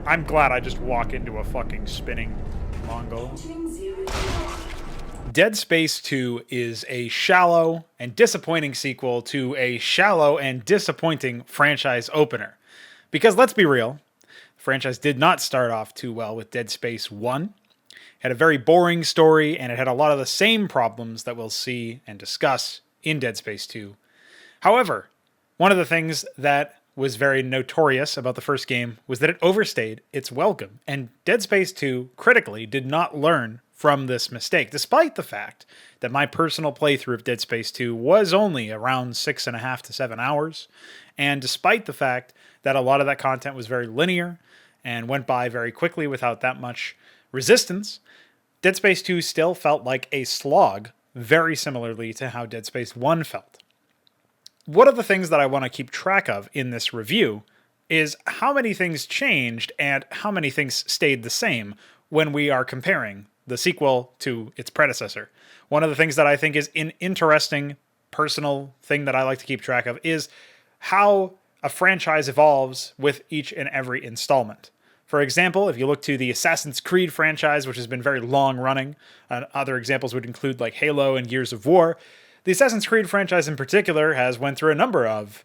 I'm glad I just walk into a fucking spinning Mongol. Dead Space 2 is a shallow and disappointing sequel to a shallow and disappointing franchise opener. Because let's be real, the franchise did not start off too well with Dead Space 1. It had a very boring story, and it had a lot of the same problems that we'll see and discuss in Dead Space 2. However, one of the things that was very notorious about the first game was that it overstayed its welcome, and Dead Space 2 critically did not learn from this mistake, despite the fact that my personal playthrough of Dead Space 2 was only around 6.5 to 7 hours, and despite the fact that a lot of that content was very linear and went by very quickly without that much resistance, Dead Space 2 still felt like a slog, very similarly to how Dead Space 1 felt. One of the things that I want to keep track of in this review is how many things changed and how many things stayed the same when we are comparing the sequel to its predecessor. One of the things that I think is an interesting personal thing that I like to keep track of is how a franchise evolves with each and every installment. For example, if you look to the Assassin's Creed franchise, which has been very long running, other examples would include like Halo and Gears of War. The Assassin's Creed franchise in particular has went through a number of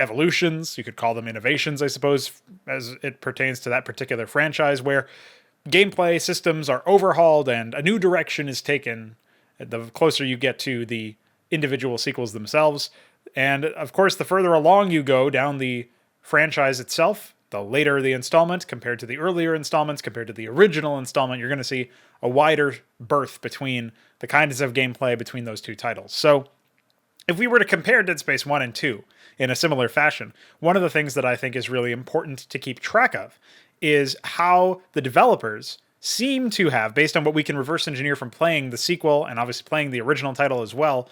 evolutions. You could call them innovations, I suppose, as it pertains to that particular franchise, where gameplay systems are overhauled and a new direction is taken the closer you get to the individual sequels themselves. And of course, the further along you go down the franchise itself, the later the installment compared to the earlier installments, compared to the original installment, you're going to see a wider berth between the kinds of gameplay between those two titles. So if we were to compare Dead Space 1 and 2 in a similar fashion, one of the things that I think is really important to keep track of is how the developers seem to have, based on what we can reverse engineer from playing the sequel and obviously playing the original title as well,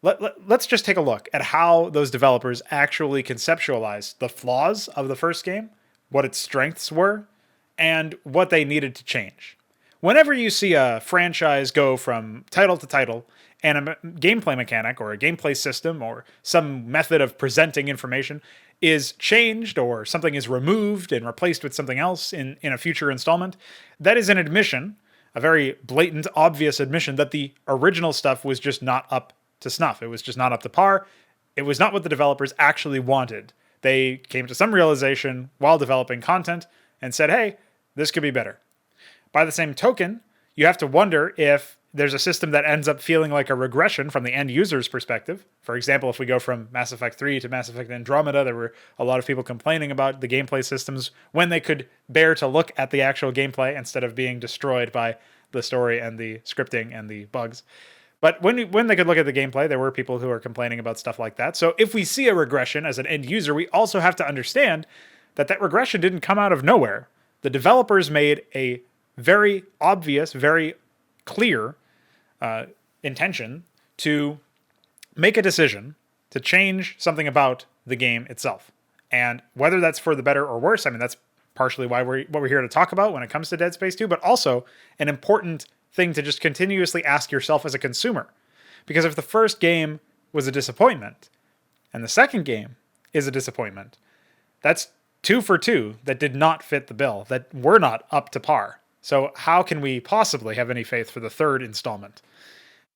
let's just take a look at how those developers actually conceptualized the flaws of the first game, what its strengths were, and what they needed to change. Whenever you see a franchise go from title to title, and a gameplay mechanic or a gameplay system or some method of presenting information is changed or something is removed and replaced with something else in a future installment, that is an admission, a very blatant, obvious admission that the original stuff was just not up to snuff. It was just not up to par. It was not what the developers actually wanted. They came to some realization while developing content and said, hey, this could be better. By the same token, you have to wonder if there's a system that ends up feeling like a regression from the end user's perspective. For example, if we go from Mass Effect 3 to Mass Effect Andromeda, there were a lot of people complaining about the gameplay systems when they could bear to look at the actual gameplay instead of being destroyed by the story and the scripting and the bugs. But when they could look at the gameplay, there were people who are complaining about stuff like that. So if we see a regression as an end user, we also have to understand that that regression didn't come out of nowhere. The developers made a very obvious, very clear intention to make a decision to change something about the game itself. And whether that's for the better or worse, I mean, that's partially why what we're here to talk about when it comes to Dead Space 2, but also an important thing to just continuously ask yourself as a consumer. Because if the first game was a disappointment and the second game is a disappointment, that's 2 for 2 that did not fit the bill, that were not up to par. So how can we possibly have any faith for the third installment?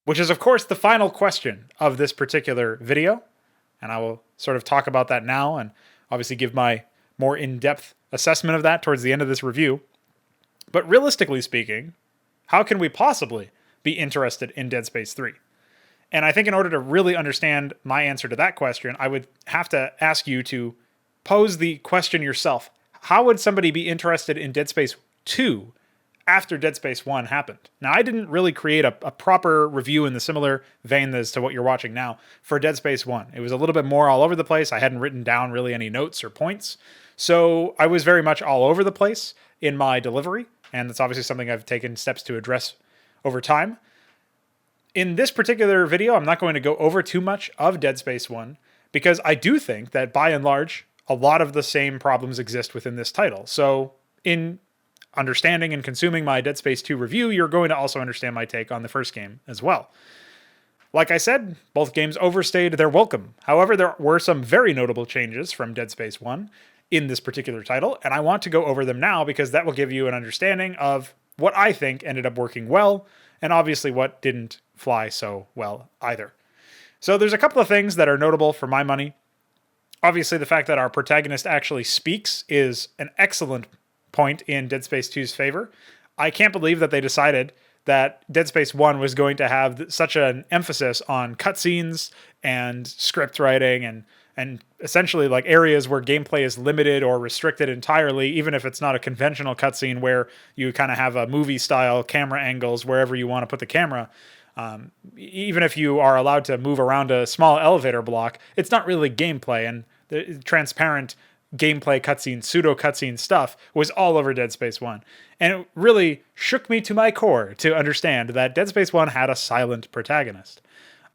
Which is, of course, the final question of this particular video. And I will sort of talk about that now and obviously give my more in-depth assessment of that towards the end of this review. But realistically speaking, how can we possibly be interested in Dead Space 3? And I think in order to really understand my answer to that question, I would have to ask you to pose the question yourself. How would somebody be interested in Dead Space 2 after Dead Space 1 happened? Now, I didn't really create a proper review in the similar vein as to what you're watching now for Dead Space 1. It was a little bit more all over the place. I hadn't written down really any notes or points. So I was very much all over the place in my delivery, and that's obviously something I've taken steps to address over time. In this particular video, I'm not going to go over too much of Dead Space 1 because I do think that by and large, a lot of the same problems exist within this title. So in understanding and consuming my Dead Space 2 review, you're going to also understand my take on the first game as well. Like I said, both games overstayed their welcome. However, there were some very notable changes from Dead Space 1, in this particular title, and I want to go over them now because that will give you an understanding of what I think ended up working well, and obviously what didn't fly so well either. So there's a couple of things that are notable for my money. Obviously, the fact that our protagonist actually speaks is an excellent point in Dead Space 2's favor. I can't believe that they decided that Dead Space 1 was going to have such an emphasis on cutscenes and script writing and essentially like areas where gameplay is limited or restricted entirely, even if it's not a conventional cutscene where you kind of have a movie style camera angles wherever you want to put the camera. Even if you are allowed to move around a small elevator block, it's not really gameplay, and the transparent gameplay cutscene, pseudo cutscene stuff was all over Dead Space 1. And it really shook me to my core to understand that Dead Space 1 had a silent protagonist.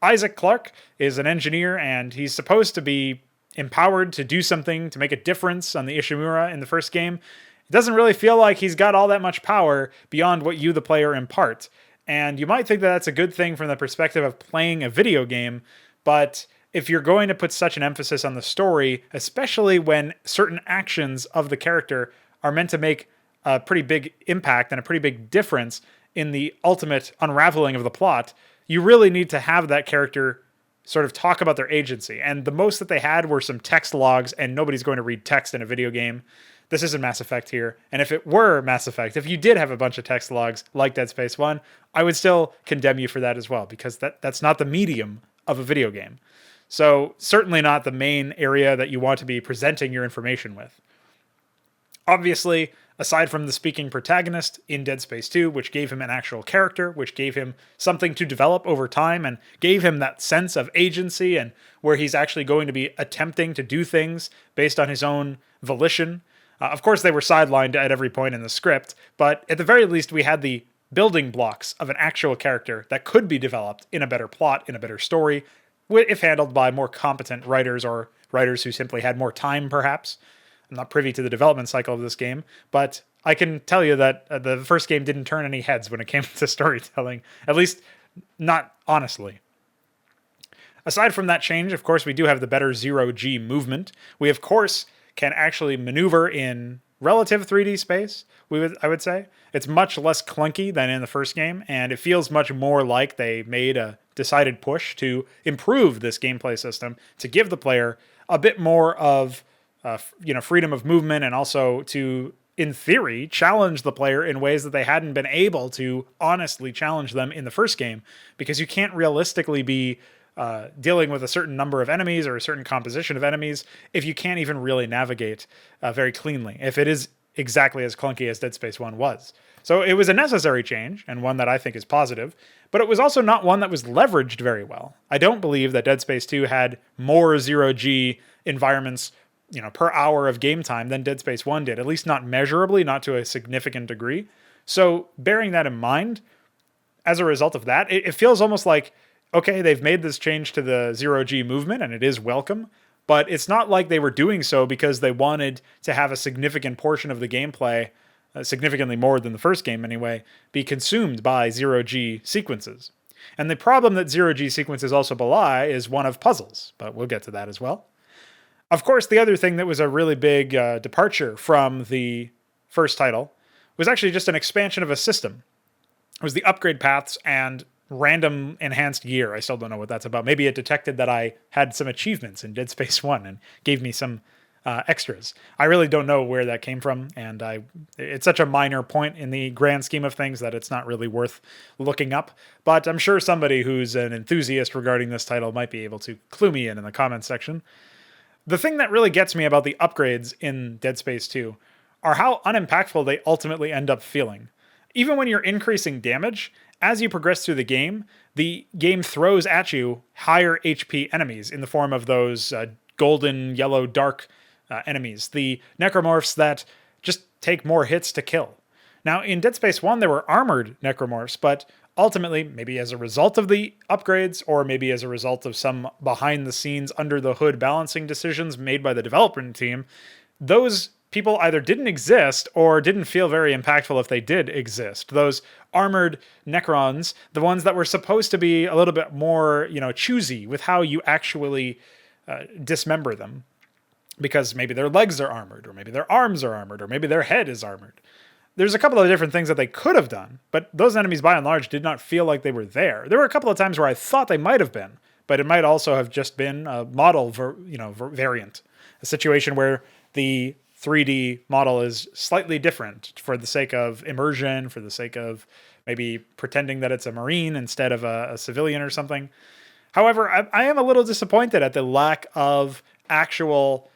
Isaac Clarke is an engineer, and he's supposed to be empowered to do something, to make a difference on the Ishimura in the first game. It doesn't really feel like he's got all that much power beyond what you, the player, impart. And you might think that that's a good thing from the perspective of playing a video game, but if you're going to put such an emphasis on the story, especially when certain actions of the character are meant to make a pretty big impact and a pretty big difference in the ultimate unraveling of the plot, you really need to have that character sort of talk about their agency. And the most that they had were some text logs, and nobody's going to read text in a video game. This isn't Mass Effect here. And if it were Mass Effect, if you did have a bunch of text logs like Dead Space 1, I would still condemn you for that as well, because that's not the medium of a video game. So certainly not the main area that you want to be presenting your information with. Obviously, aside from the speaking protagonist in Dead Space 2, which gave him an actual character, which gave him something to develop over time and gave him that sense of agency and where he's actually going to be attempting to do things based on his own volition. Of course, they were sidelined at every point in the script, but at the very least, we had the building blocks of an actual character that could be developed in a better plot, in a better story, if handled by more competent writers or writers who simply had more time, perhaps. I'm not privy to the development cycle of this game, but I can tell you that the first game didn't turn any heads when it came to storytelling, at least not honestly. Aside from that change, of course, we do have the better zero-G movement. We, of course, can actually maneuver in relative 3D space, I would say. It's much less clunky than in the first game, and it feels much more like they made a decided push to improve this gameplay system to give the player a bit more of freedom of movement, and also to, in theory, challenge the player in ways that they hadn't been able to honestly challenge them in the first game, because you can't realistically be dealing with a certain number of enemies or a certain composition of enemies if you can't even really navigate very cleanly, if it is exactly as clunky as Dead Space 1 was. So it was a necessary change, and one that I think is positive, but it was also not one that was leveraged very well. I don't believe that Dead Space 2 had more zero-G environments per hour of game time than Dead Space 1 did, at least not measurably, not to a significant degree. So bearing that in mind, as a result of that, it feels almost like, okay, they've made this change to the zero-G movement, and it is welcome, but it's not like they were doing so because they wanted to have a significant portion of the gameplay, significantly more than the first game anyway, be consumed by zero-G sequences. And the problem that zero-G sequences also belie is one of puzzles, but we'll get to that as well. Of course, the other thing that was a really big departure from the first title was actually just an expansion of a system. It was the upgrade paths and random enhanced gear. I still don't know what that's about. Maybe it detected that I had some achievements in Dead Space 1 and gave me some extras. I really don't know where that came from, and it's such a minor point in the grand scheme of things that it's not really worth looking up. But I'm sure somebody who's an enthusiast regarding this title might be able to clue me in the comments section. The thing that really gets me about the upgrades in Dead Space 2 are how unimpactful they ultimately end up feeling. Even when you're increasing damage, as you progress through the game throws at you higher HP enemies in the form of those golden, yellow, dark enemies, the necromorphs that just take more hits to kill. Now, in Dead Space 1, there were armored necromorphs, but ultimately, maybe as a result of the upgrades, or maybe as a result of some behind-the-scenes, under-the-hood balancing decisions made by the development team, those people either didn't exist or didn't feel very impactful if they did exist. Those armored Necrons, the ones that were supposed to be a little bit more, choosy with how you actually dismember them. because maybe their legs are armored, or maybe their arms are armored, or maybe their head is armored. There's a couple of different things that they could have done, but those enemies by and large did not feel like they were there. There were a couple of times where I thought they might have been, but it might also have just been a model variant, a situation where the 3D model is slightly different for the sake of immersion, for the sake of maybe pretending that it's a Marine instead of a civilian or something. However, I am a little disappointed at the lack of actual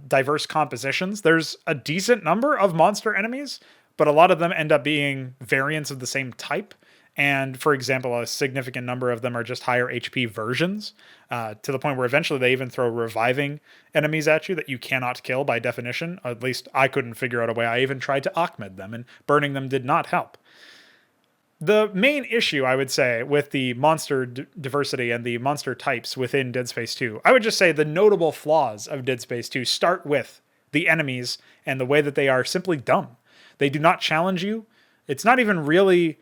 diverse compositions. There's a decent number of monster enemies, but a lot of them end up being variants of the same type. And for example, a significant number of them are just higher HP versions, to the point where eventually they even throw reviving enemies at you that you cannot kill by definition. At least I couldn't figure out a way. I even tried to Ahmed them, and burning them did not help. The main issue, I would say, with the monster diversity and the monster types within Dead Space 2, I would just say the notable flaws of Dead Space 2 start with the enemies and the way that they are simply dumb. They do not challenge you. It's not even really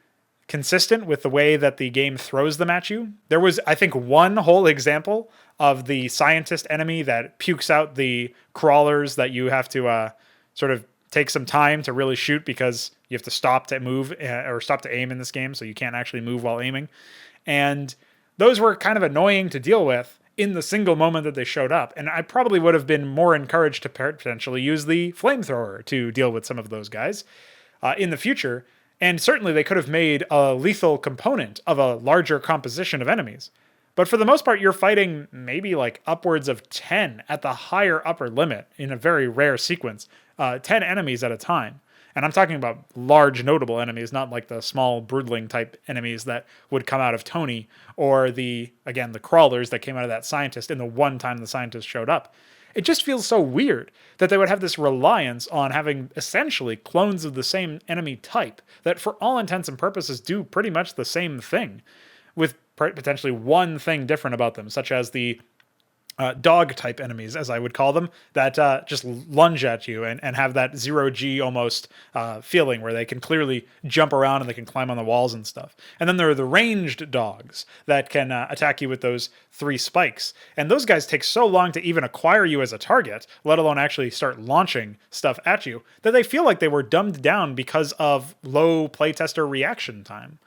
consistent with the way that the game throws them at you. There was, I think, one whole example of the scientist enemy that pukes out the crawlers that you have to sort of take some time to really shoot, because you have to stop to move or stop to aim in this game, so you can't actually move while aiming. And those were kind of annoying to deal with in the single moment that they showed up. And I probably would have been more encouraged to potentially use the flamethrower to deal with some of those guys in the future. And certainly they could have made a lethal component of a larger composition of enemies. But for the most part, you're fighting maybe like upwards of 10 at the higher upper limit in a very rare sequence, 10 enemies at a time. And I'm talking about large, notable enemies, not like the small, broodling type enemies that would come out of Tony, or the crawlers that came out of that scientist in the one time the scientist showed up. It just feels so weird that they would have this reliance on having essentially clones of the same enemy type that for all intents and purposes do pretty much the same thing, with potentially one thing different about them, such as the dog type enemies, as I would call them, that just lunge at you and have that 0G almost feeling where they can clearly jump around and they can climb on the walls and stuff. And then there are the ranged dogs that can attack you with those 3 spikes. And those guys take so long to even acquire you as a target, let alone actually start launching stuff at you, that they feel like they were dumbed down because of low playtester reaction time.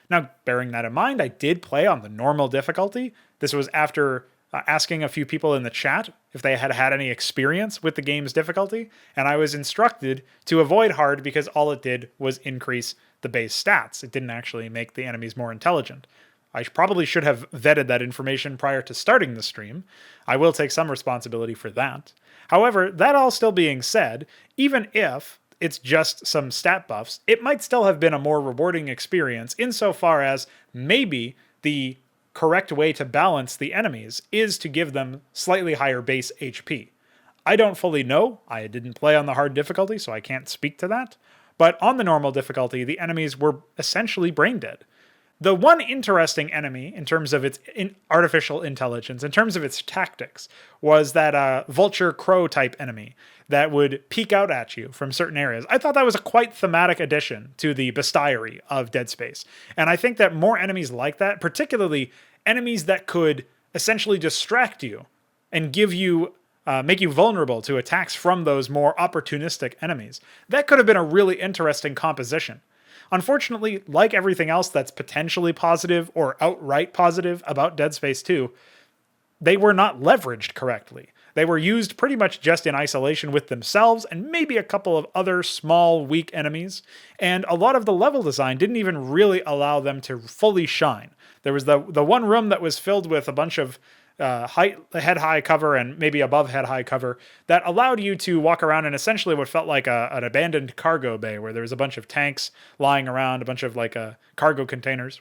Now, bearing that in mind, I did play on the normal difficulty. This was after asking a few people in the chat if they had had any experience with the game's difficulty, and I was instructed to avoid hard because all it did was increase the base stats. It didn't actually make the enemies more intelligent. I probably should have vetted that information prior to starting the stream. I will take some responsibility for that. However, that all still being said, even if it's just some stat buffs, it might still have been a more rewarding experience insofar as maybe the correct way to balance the enemies is to give them slightly higher base HP. I don't fully know. I didn't play on the hard difficulty, so I can't speak to that. But on the normal difficulty, the enemies were essentially brain dead. The one interesting enemy, in terms of its artificial intelligence, in terms of its tactics, was that vulture crow type enemy that would peek out at you from certain areas. I thought that was a quite thematic addition to the bestiary of Dead Space. And I think that more enemies like that, particularly enemies that could essentially distract you and give you make you vulnerable to attacks from those more opportunistic enemies, that could have been a really interesting composition. Unfortunately, like everything else that's potentially positive or outright positive about Dead Space 2, they were not leveraged correctly. They were used pretty much just in isolation with themselves and maybe a couple of other small, weak enemies, and a lot of the level design didn't even really allow them to fully shine. There was the one room that was filled with a bunch of head-high cover and maybe above head-high cover that allowed you to walk around in essentially what felt like an abandoned cargo bay where there was a bunch of tanks lying around, a bunch of cargo containers.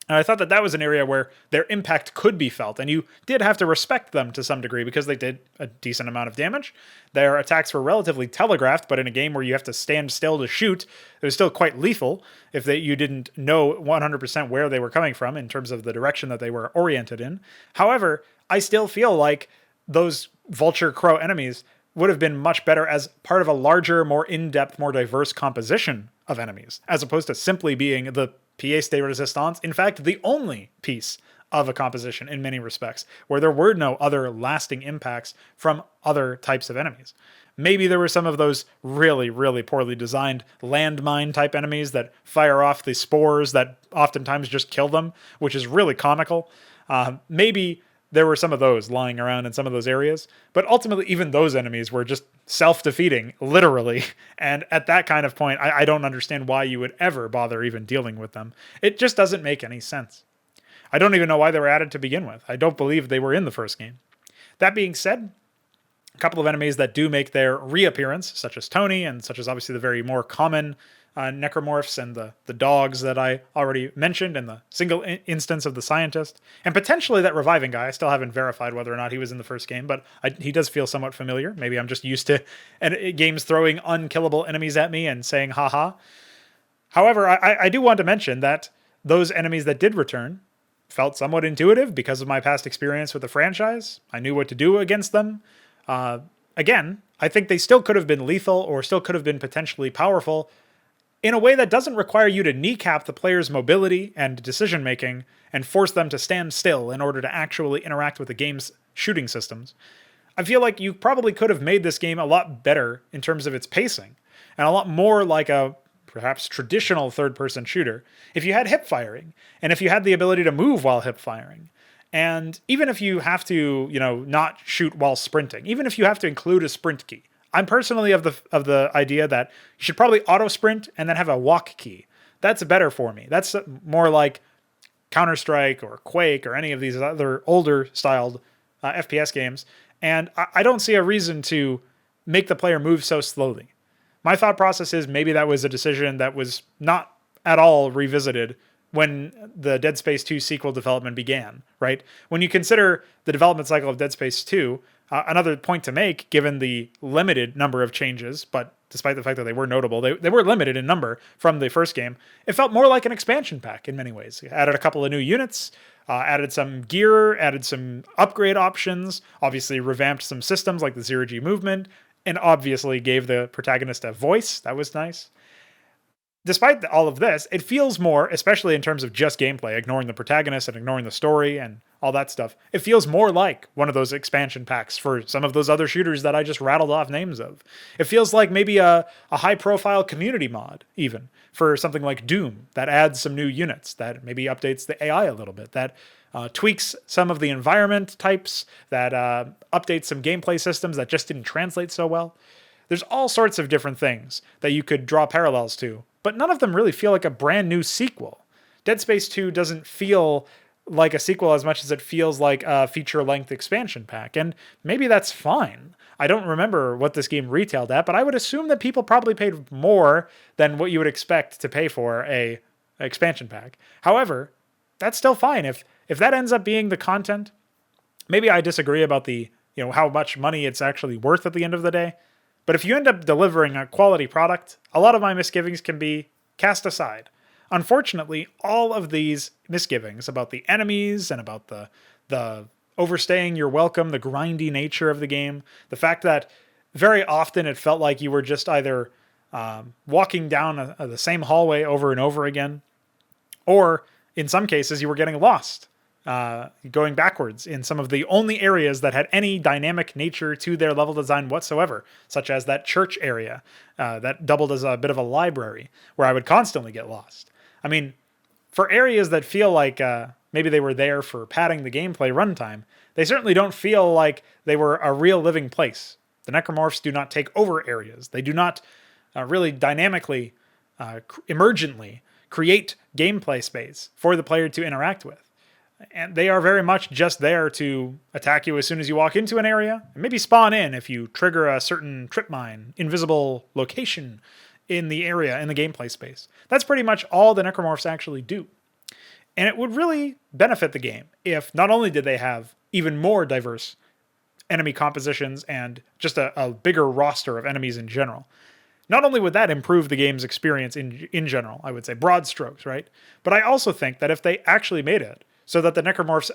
And I thought that that was an area where their impact could be felt, and you did have to respect them to some degree because they did a decent amount of damage. Their attacks were relatively telegraphed, but in a game where you have to stand still to shoot, it was still quite lethal if you didn't know 100% where they were coming from in terms of the direction that they were oriented in. However, I still feel like those vulture crow enemies would have been much better as part of a larger, more in-depth, more diverse composition of enemies, as opposed to simply being the pièce de résistance, in fact, the only piece of a composition in many respects, where there were no other lasting impacts from other types of enemies. Maybe there were some of those really, really poorly designed landmine type enemies that fire off the spores that oftentimes just kill them, which is really comical. Maybe there were some of those lying around in some of those areas, but ultimately even those enemies were just self-defeating, literally. And at that kind of point, I don't understand why you would ever bother even dealing with them. It just doesn't make any sense. I don't even know why they were added to begin with. I don't believe they were in the first game. That being said, a couple of enemies that do make their reappearance, such as Tony, and such as obviously the very more common necromorphs and the dogs that I already mentioned, and the single instance of the scientist, and potentially that reviving guy. I still haven't verified whether or not he was in the first game, but he does feel somewhat familiar. Maybe I'm just used to games throwing unkillable enemies at me and saying haha. However, I do want to mention that those enemies that did return felt somewhat intuitive because of my past experience with the franchise. I knew what to do against them. Again, I think they still could have been lethal or still could have been potentially powerful in a way that doesn't require you to kneecap the player's mobility and decision making and force them to stand still in order to actually interact with the game's shooting systems. I feel like you probably could have made this game a lot better in terms of its pacing and a lot more like a perhaps traditional third-person shooter if you had hip firing and if you had the ability to move while hip firing. And even if you have to, not shoot while sprinting, even if you have to include a sprint key, I'm personally of the idea that you should probably auto sprint and then have a walk key. That's better for me. That's more like Counter-Strike or Quake or any of these other older styled FPS games. And I don't see a reason to make the player move so slowly. My thought process is maybe that was a decision that was not at all revisited when the Dead Space 2 sequel development began, right? When you consider the development cycle of Dead Space 2, another point to make, given the limited number of changes, but despite the fact that they were notable, they were limited in number from the first game, it felt more like an expansion pack in many ways. It added a couple of new units, added some gear, added some upgrade options, obviously revamped some systems like the zero-G movement, and obviously gave the protagonist a voice. That was nice. Despite all of this, it feels more, especially in terms of just gameplay, ignoring the protagonist and ignoring the story and all that stuff, it feels more like one of those expansion packs for some of those other shooters that I just rattled off names of. It feels like maybe a high-profile community mod, even, for something like Doom, that adds some new units, that maybe updates the AI a little bit, that tweaks some of the environment types, that updates some gameplay systems that just didn't translate so well. There's all sorts of different things that you could draw parallels to, but none of them really feel like a brand new sequel. Dead Space 2 doesn't feel like a sequel as much as it feels like a feature-length expansion pack, and maybe that's fine. I don't remember what this game retailed at, but I would assume that people probably paid more than what you would expect to pay for a expansion pack. However, that's still fine. If that ends up being the content, maybe I disagree about the how much money it's actually worth at the end of the day. But if you end up delivering a quality product, a lot of my misgivings can be cast aside. Unfortunately, all of these misgivings about the enemies and about the overstaying your welcome, the grindy nature of the game, the fact that very often it felt like you were just either walking down the same hallway over and over again, or in some cases you were getting lost. Going backwards in some of the only areas that had any dynamic nature to their level design whatsoever, such as that church area that doubled as a bit of a library, where I would constantly get lost. I mean, for areas that feel like maybe they were there for padding the gameplay runtime, they certainly don't feel like they were a real living place. The necromorphs do not take over areas. They do not really dynamically, emergently create gameplay space for the player to interact with. And they are very much just there to attack you as soon as you walk into an area, and maybe spawn in if you trigger a certain trip mine, invisible location in the area, in the gameplay space. That's pretty much all the necromorphs actually do. And it would really benefit the game if not only did they have even more diverse enemy compositions and just a bigger roster of enemies in general. Not only would that improve the game's experience in general, I would say, broad strokes, right? But I also think that if they actually made it so that the necromorphs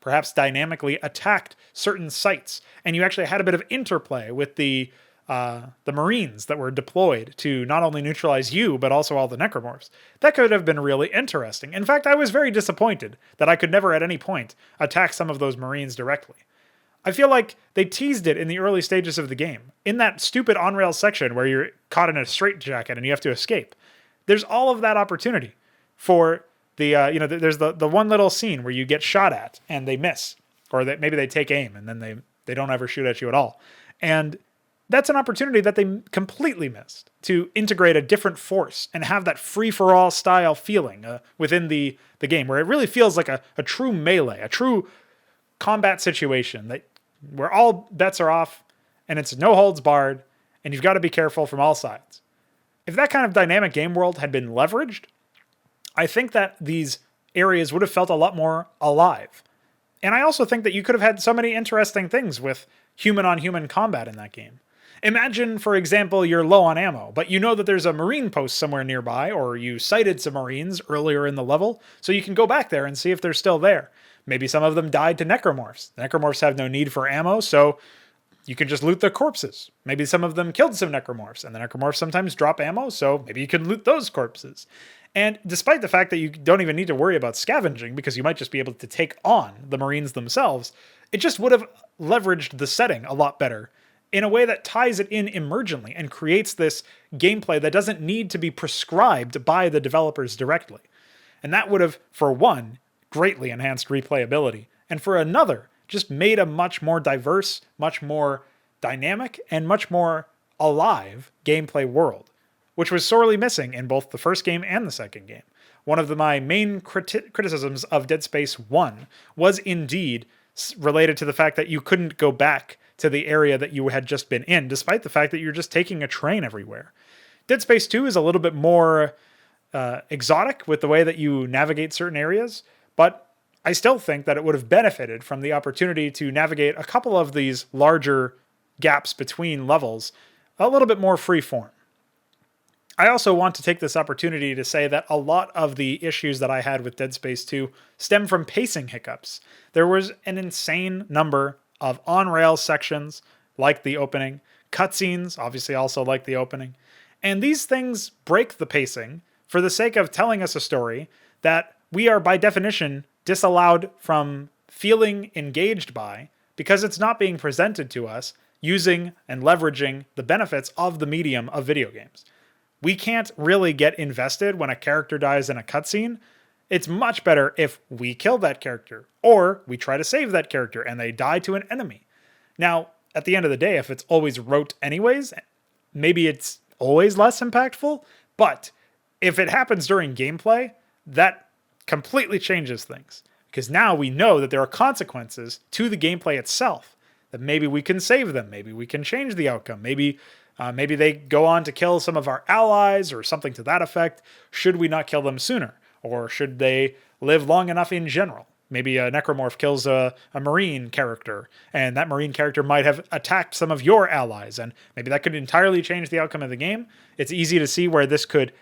perhaps dynamically attacked certain sites, and you actually had a bit of interplay with the the Marines that were deployed to not only neutralize you, but also all the necromorphs. That could have been really interesting. In fact, I was very disappointed that I could never at any point attack some of those Marines directly. I feel like they teased it in the early stages of the game. In that stupid on-rails section where you're caught in a straitjacket and you have to escape. There's all of that opportunity for the, there's the one little scene where you get shot at and they miss. Or that maybe they take aim and then they don't ever shoot at you at all. And that's an opportunity that they completely missed to integrate a different force and have that free-for-all style feeling within the game where it really feels like a true melee, a true combat situation where all bets are off and it's no holds barred and you've got to be careful from all sides. If that kind of dynamic game world had been leveraged, I think that these areas would have felt a lot more alive. And I also think that you could have had so many interesting things with human-on-human combat in that game. Imagine, for example, you're low on ammo, but you know that there's a Marine post somewhere nearby, or you sighted some Marines earlier in the level, so you can go back there and see if they're still there. Maybe some of them died to necromorphs. The necromorphs have no need for ammo, so you can just loot the corpses. Maybe some of them killed some necromorphs, and the necromorphs sometimes drop ammo, so maybe you can loot those corpses. And despite the fact that you don't even need to worry about scavenging, because you might just be able to take on the Marines themselves, it just would have leveraged the setting a lot better in a way that ties it in emergently and creates this gameplay that doesn't need to be prescribed by the developers directly. And that would have, for one, greatly enhanced replayability, and for another, just made a much more diverse, much more dynamic, and much more alive gameplay world, which was sorely missing in both the first game and the second game. One of my main criticisms of Dead Space 1 was indeed related to the fact that you couldn't go back to the area that you had just been in, despite the fact that you're just taking a train everywhere. Dead Space 2 is a little bit more exotic with the way that you navigate certain areas, but I still think that it would have benefited from the opportunity to navigate a couple of these larger gaps between levels a little bit more freeform. I also want to take this opportunity to say that a lot of the issues that I had with Dead Space 2 stem from pacing hiccups. There was an insane number of on-rails sections, like the opening, cutscenes, obviously also like the opening, and these things break the pacing for the sake of telling us a story that we are by definition disallowed from feeling engaged by because it's not being presented to us using and leveraging the benefits of the medium of video games. We can't really get invested when a character dies in a cutscene. It's much better if we kill that character, or we try to save that character and they die to an enemy. Now, at the end of the day, if it's always rote anyways, maybe it's always less impactful, but if it happens during gameplay, that completely changes things. Because now we know that there are consequences to the gameplay itself, that maybe we can save them, maybe we can change the outcome, maybe they go on to kill some of our allies or something to that effect. Should we not kill them sooner? Or should they live long enough in general? Maybe a necromorph kills a Marine character, and that Marine character might have attacked some of your allies, and maybe that could entirely change the outcome of the game. It's easy to see where this could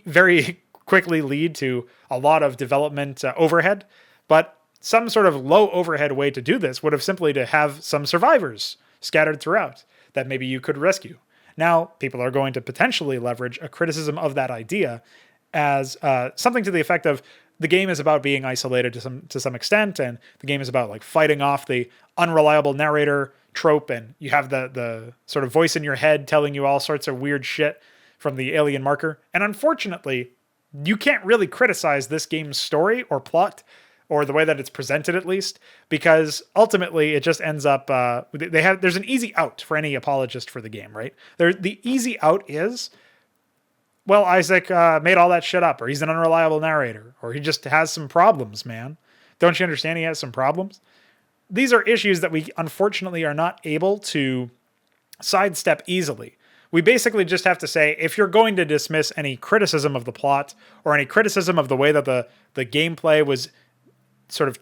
very quickly lead to a lot of development overhead, but some sort of low overhead way to do this would have simply to have some survivors scattered throughout that maybe you could rescue. Now, people are going to potentially leverage a criticism of that idea as something to the effect of the game is about being isolated to some extent, and the game is about like fighting off the unreliable narrator trope, and you have the sort of voice in your head telling you all sorts of weird shit from the alien marker. And unfortunately, you can't really criticize this game's story or plot, or the way that it's presented at least, because ultimately it just ends up, there's an easy out for any apologist for the game, right? The easy out is, well, Isaac made all that shit up, or he's an unreliable narrator, or he just has some problems, man. Don't you understand he has some problems? These are issues that we unfortunately are not able to sidestep easily. We basically just have to say, if you're going to dismiss any criticism of the plot, or any criticism of the way that the gameplay was sort of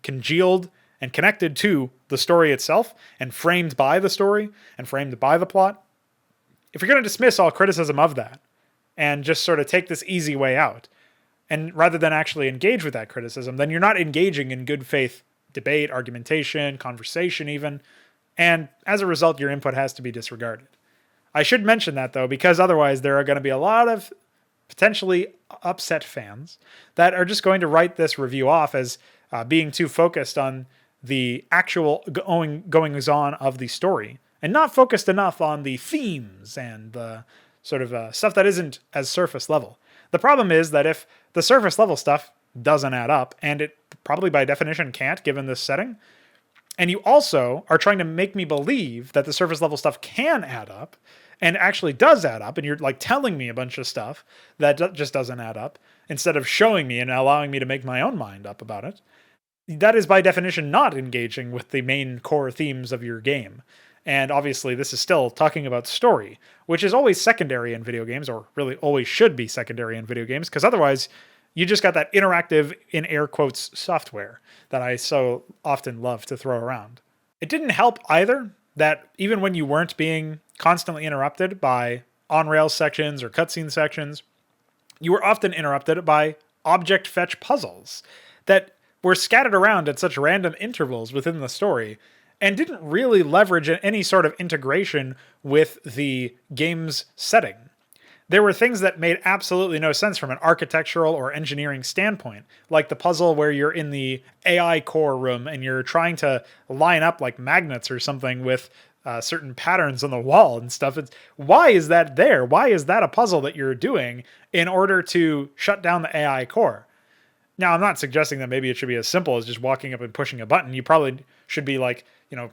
congealed and connected to the story itself, and framed by the story, and framed by the plot, if you're going to dismiss all criticism of that, and just sort of take this easy way out, and rather than actually engage with that criticism, then you're not engaging in good faith debate, argumentation, conversation even, and as a result, your input has to be disregarded. I should mention that though, because otherwise there are going to be a lot of potentially upset fans that are just going to write this review off as being too focused on the actual goings on of the story and not focused enough on the themes and the sort of stuff that isn't as surface level. The problem is that if the surface level stuff doesn't add up, and it probably by definition can't given this setting, and you also are trying to make me believe that the surface level stuff can add up and actually does add up, and you're like telling me a bunch of stuff that just doesn't add up instead of showing me and allowing me to make my own mind up about it, that is by definition not engaging with the main core themes of your game. And obviously this is still talking about story, which is always secondary in video games, or really always should be secondary in video games, because otherwise you just got that interactive, in air quotes, software that I so often love to throw around. It didn't help either that even when you weren't being constantly interrupted by on-rails sections or cutscene sections, you were often interrupted by object fetch puzzles that were scattered around at such random intervals within the story and didn't really leverage any sort of integration with the game's setting. There were things that made absolutely no sense from an architectural or engineering standpoint, like the puzzle where you're in the AI core room and you're trying to line up like magnets or something with certain patterns on the wall and stuff. Why is that there? Why is that a puzzle that you're doing in order to shut down the AI core? Now, I'm not suggesting that maybe it should be as simple as just walking up and pushing a button. You probably should be like,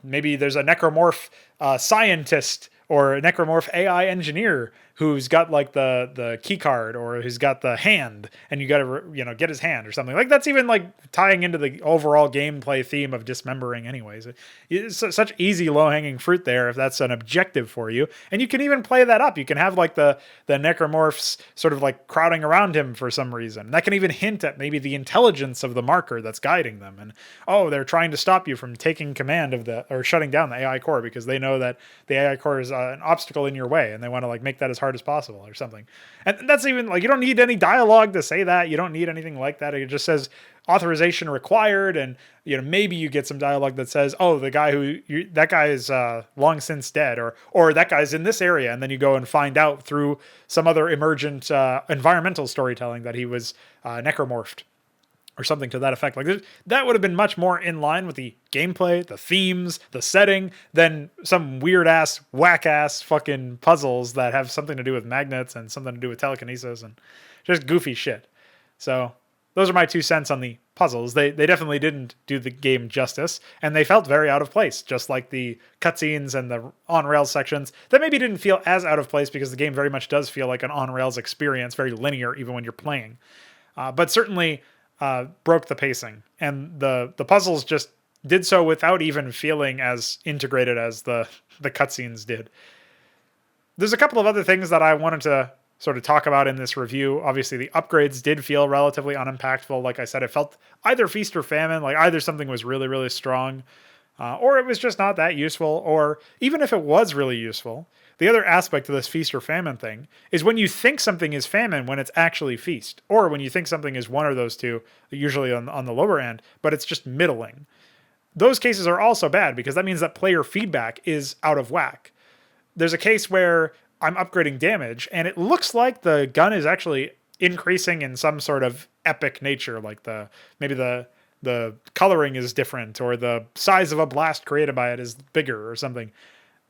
maybe there's a necromorph scientist or a necromorph AI engineer who's got like the key card or who's got the hand, and you got to get his hand or something. Like that's even like tying into the overall gameplay theme of dismembering anyways. It's such easy low-hanging fruit there if that's an objective for you. And you can even play that up. You can have like the necromorphs sort of like crowding around him for some reason. That can even hint at maybe the intelligence of the marker that's guiding them. And they're trying to stop you from taking command of or shutting down the AI core because they know that the AI core is an obstacle in your way and they want to like make that as hard as possible or something. And that's even like, you don't need any dialogue to say that. You don't need anything like that. It just says authorization required. And, maybe you get some dialogue that says, oh, the guy that guy is long since dead, or that guy's in this area. And then you go and find out through some other emergent environmental storytelling that he was necromorphed or something to that effect. Like that would have been much more in line with the gameplay, the themes, the setting, than some weird ass, whack ass fucking puzzles that have something to do with magnets and something to do with telekinesis and just goofy shit. So those are my 2 cents on the puzzles. They definitely didn't do the game justice, and they felt very out of place, just like the cutscenes and the on-rails sections that maybe didn't feel as out of place because the game very much does feel like an on-rails experience, very linear even when you're playing. But certainly broke the pacing, and the puzzles just did so without even feeling as integrated as the cutscenes did. There's a couple of other things that I wanted to sort of talk about in this review. Obviously, the upgrades did feel relatively unimpactful. Like I said, it felt either feast or famine, like either something was really, really strong, or it was just not that useful, or even if it was really useful, the other aspect of this feast or famine thing is when you think something is famine when it's actually feast, or when you think something is one of those two, usually on the lower end, but it's just middling. Those cases are also bad because that means that player feedback is out of whack. There's a case where I'm upgrading damage and it looks like the gun is actually increasing in some sort of epic nature, like maybe the coloring is different or the size of a blast created by it is bigger or something.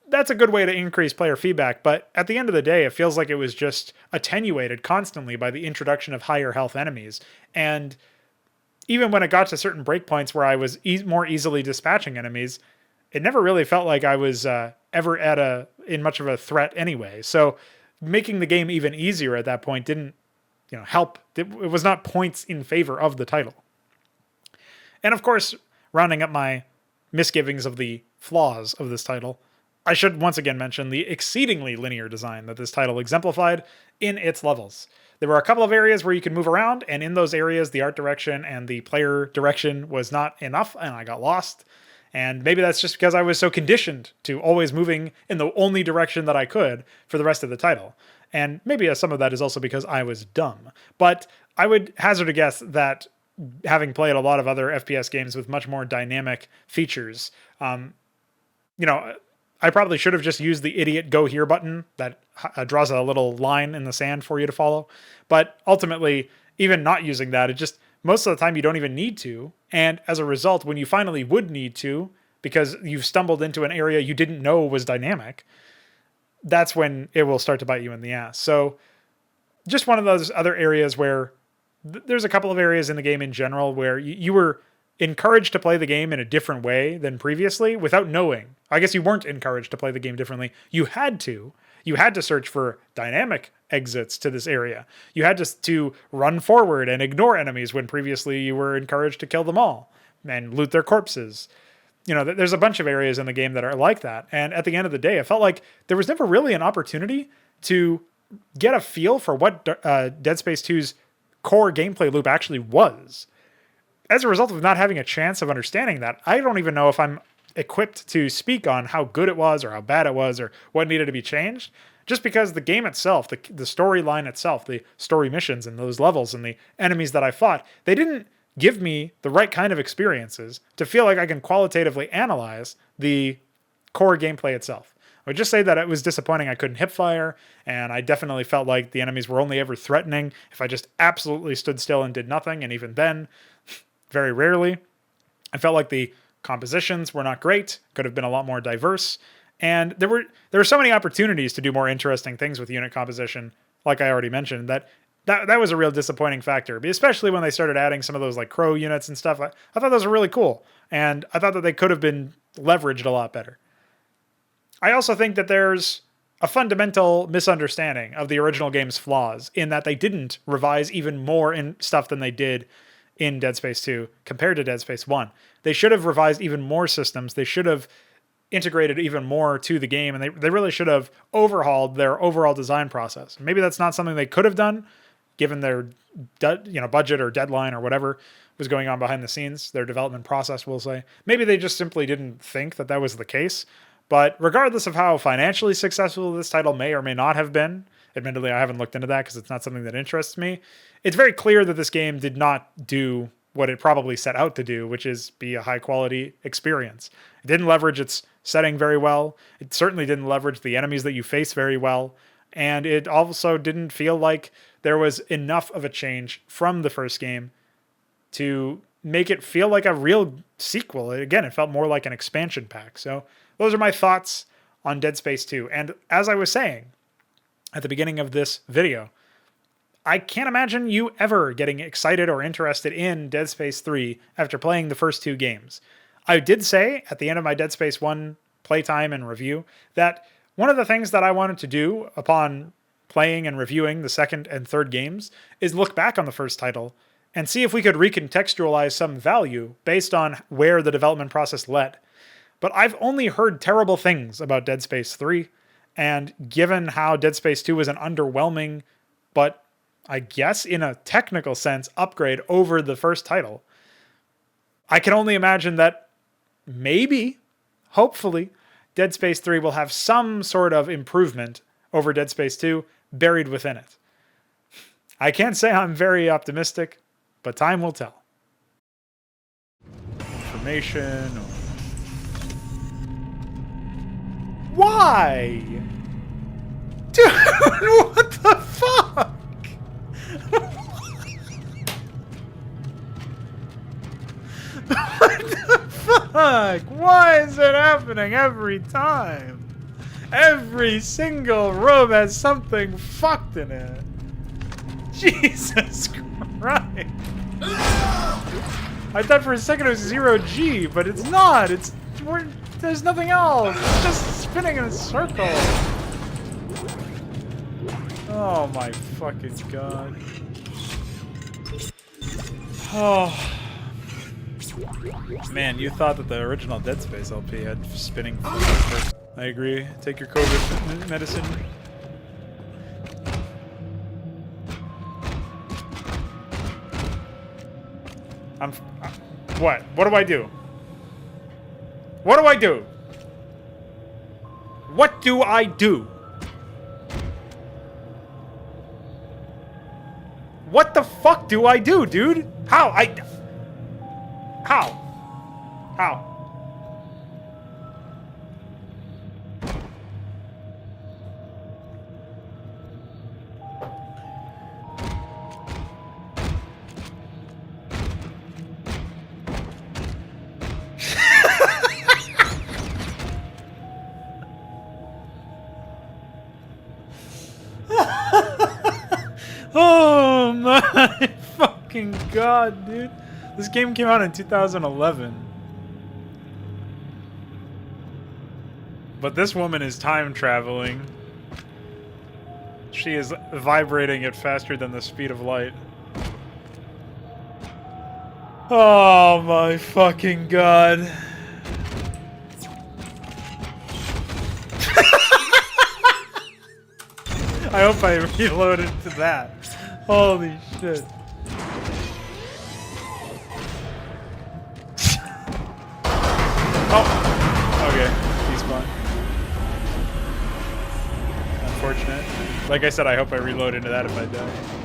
That's a good way to increase player feedback, but at the end of the day, it feels like it was just attenuated constantly by the introduction of higher health enemies. And even when it got to certain breakpoints where I was more easily dispatching enemies, it never really felt like I was ever in much of a threat anyway. So making the game even easier at that point didn't help. It was not points in favor of the title. And of course, rounding up my misgivings of the flaws of this title, I should once again mention the exceedingly linear design that this title exemplified in its levels. There were a couple of areas where you could move around, and in those areas, the art direction and the player direction was not enough, and I got lost. And maybe that's just because I was so conditioned to always moving in the only direction that I could for the rest of the title. And maybe some of that is also because I was dumb. But I would hazard a guess that having played a lot of other FPS games with much more dynamic features, I probably should have just used the idiot go here button that draws a little line in the sand for you to follow. But ultimately, even not using that, it just, most of the time you don't even need to. And as a result, when you finally would need to, because you've stumbled into an area you didn't know was dynamic, that's when it will start to bite you in the ass. So just one of those other areas where there's a couple of areas in the game in general where you were encouraged to play the game in a different way than previously without knowing. I guess you weren't encouraged to play the game differently. You had to. You had to search for dynamic exits to this area. You had to run forward and ignore enemies when previously you were encouraged to kill them all and loot their corpses. You know, there's a bunch of areas in the game that are like that. And at the end of the day, it felt like there was never really an opportunity to get a feel for what Dead Space 2's core gameplay loop actually was. As a result of not having a chance of understanding that, I don't even know if I'm equipped to speak on how good it was or how bad it was or what needed to be changed. Just because the game itself, the storyline itself, the story missions and those levels and the enemies that I fought, they didn't give me the right kind of experiences to feel like I can qualitatively analyze the core gameplay itself. I would just say that it was disappointing I couldn't hip fire, and I definitely felt like the enemies were only ever threatening if I just absolutely stood still and did nothing, and even then, very rarely. I felt like the compositions were not great, could have been a lot more diverse, and there were so many opportunities to do more interesting things with unit composition, like I already mentioned, that was a real disappointing factor, especially when they started adding some of those like crow units and stuff. I thought those were really cool, and I thought that they could have been leveraged a lot better. I also think that there's a fundamental misunderstanding of the original game's flaws in that they didn't revise even more in stuff than they did in Dead Space 2 compared to Dead Space 1. They should have revised even more systems. They should have integrated even more to the game, and they really should have overhauled their overall design process. Maybe that's not something they could have done given their budget or deadline or whatever was going on behind the scenes, their development process, we'll say. Maybe they just simply didn't think that was the case. But regardless of how financially successful this title may or may not have been, admittedly, I haven't looked into that because it's not something that interests me. It's very clear that this game did not do what it probably set out to do, which is be a high quality experience. It didn't leverage its setting very well. It certainly didn't leverage the enemies that you face very well. And it also didn't feel like there was enough of a change from the first game to make it feel like a real sequel. Again, it felt more like an expansion pack. So those are my thoughts on Dead Space 2. And as I was saying at the beginning of this video, I can't imagine you ever getting excited or interested in Dead Space 3 after playing the first two games. I did say at the end of my Dead Space 1 playtime and review that one of the things that I wanted to do upon playing and reviewing the second and third games is look back on the first title and see if we could recontextualize some value based on where the development process led. But I've only heard terrible things about Dead Space 3, and given how Dead Space 2 was an underwhelming, but I guess in a technical sense, upgrade over the first title, I can only imagine that maybe, hopefully, Dead Space 3 will have some sort of improvement over Dead Space 2 buried within it. I can't say I'm very optimistic, but time will tell. Information. Why? Dude, what the fuck? What the fuck? Why is it happening every time? Every single room has something fucked in it. Jesus Christ. I thought for a second it was 0G, but it's not. There's nothing else. It's just spinning in a circle. Oh my fucking god. Oh. Man, you thought that the original Dead Space LP had spinning. I agree. Take your COVID medicine. What? What do I do? What do I do? What do I do? What the fuck do I do, dude? How? How? Oh my fucking god, dude. This game came out in 2011. But this woman is time traveling. She is vibrating at faster than the speed of light. Oh my fucking god. I hope I reloaded to that. Holy shit. Oh! Okay, despawn. Unfortunate. Like I said, I hope I reload into that if I die.